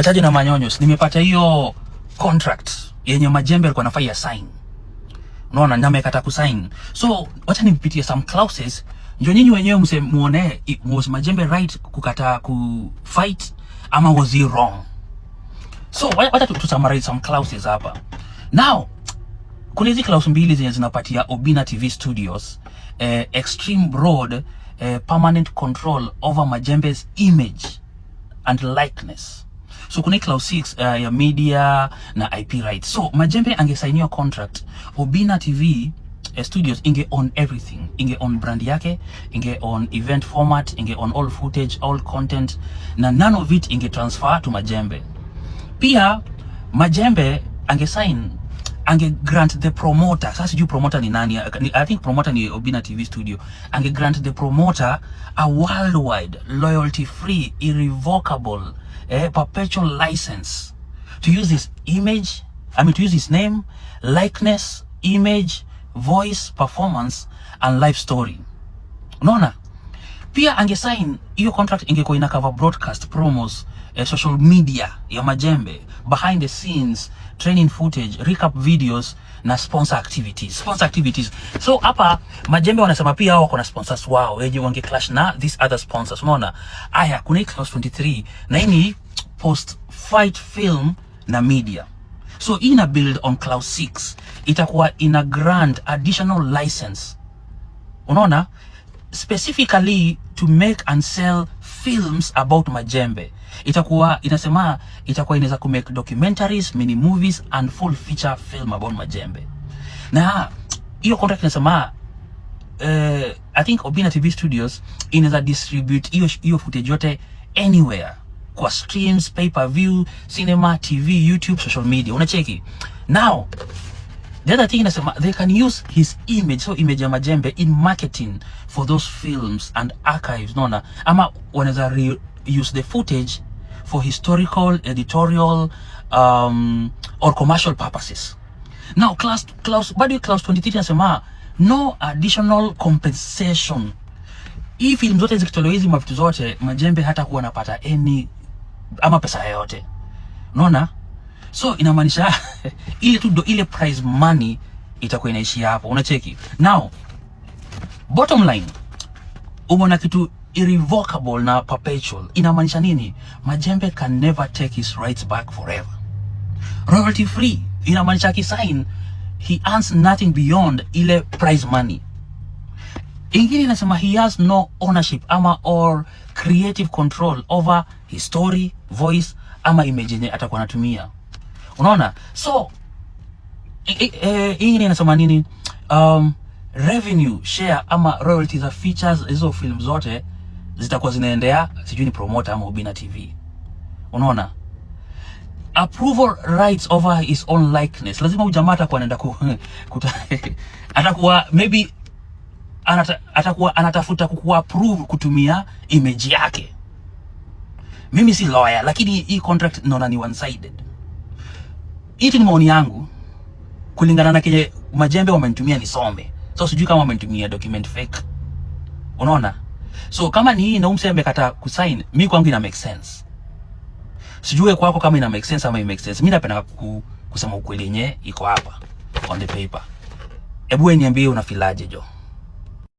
Bachaji na Manyonyos, nimepata hiyo contract yenye Majembe alikuwa anafaa ya sign. Unaona, na amekata kusign. So wacha nipitie some clauses ndio nyinyi wenyewe muone was Majembe right kukata ku fight ama was he wrong. So wacha tu summarize some clauses hapa. Now kuna hizi clause mbili zenye zinapatia Obina TV Studios extreme broad permanent control over Majembe's image and likeness. So kuna clause 6 ya media na IP rights. So Majembe angesainiwa contract, Obina TV Studios inge on everything. Inge on brand yake, inge on event format, inge on all footage, all content, na none of it inge transfer to Majembe. Pia Majembe ange grant the promoter. Sasa sijui promoter ni nani. I think promoter ni Obina TV Studio. Ange grant the promoter a worldwide, loyalty free, irrevocable, perpetual license to use his image, to use his name, likeness, image, voice, performance and life story. Unaona? Pia angesign hiyo contract ingekuwa ina cover broadcast, promos, social media ya Majembe, behind the scenes, training footage, recap videos na sponsor activities. So hapa Majembe wanasema pia wako na sponsors wao wenye wange clash na these other sponsors. Unaona? Aya, kuna clause 23 na hii post fight film na media. So ina build on clause 6 itakuwa ina grant additional license. Unaona? Specifically to make and sell films about Majembe. Itakuwa inaweza ku make documentaries, mini movies and full feature film about Majembe. Na hiyo contract inasema I think Obina TV Studios inaweza distribute hiyo footage yote anywhere, kwa streams, pay-per-view, cinema, TV, YouTube, social media. Unacheki? Now the other thing inasema they can use his image, so image ya Majembe in marketing for those films and archives. Unaona? Ama wanaweza use the footage for historical, editorial, or commercial purposes. Now clause 23 inasema no additional compensation. Hii film zote zikitolewa, hizi mavitu zote Majembe hata kuwa anapata any ama pesa yoyote. Unaona? So inamaanisha ile prize money itakuwa inaishi hapo. Unacheki? Now bottom line, umeona kitu irrevocable na perpetual inamaanisha nini? Majembe can never take his rights back forever. Royalty free inamaanisha akisign he earns nothing beyond ile prize money. Ingine inasema he has no ownership or creative control over his story, voice ama image yenye atakuwa anatumia. Unaona? So ingine inasema nini? Revenue share ama royalties za features hizo film zote zitakuwa zinaendea sijui ni promoter ama Obina TV. Unaona? Approval rights over his own likeness. Lazima ujamaa atakuwa anaenda atakuwa maybe atakuwa anatafuta kuapprove kutumia image yake. Mimi si lawyer, lakini hii contract naona ni one sided. Hii ni maoni yangu kulingana na kile Majembe wamenitumia nisome. So sijui kama wamenitumia document fake. Unaona? So kama ni hii na umsembe kata kusign, mimi kwangu ina make sense. Sijui kwako kama ina make sense ama ina make sense. Mimi napenda kusema ukweli yenyewe iko hapa on the paper. Hebu niambie unafilaje jo?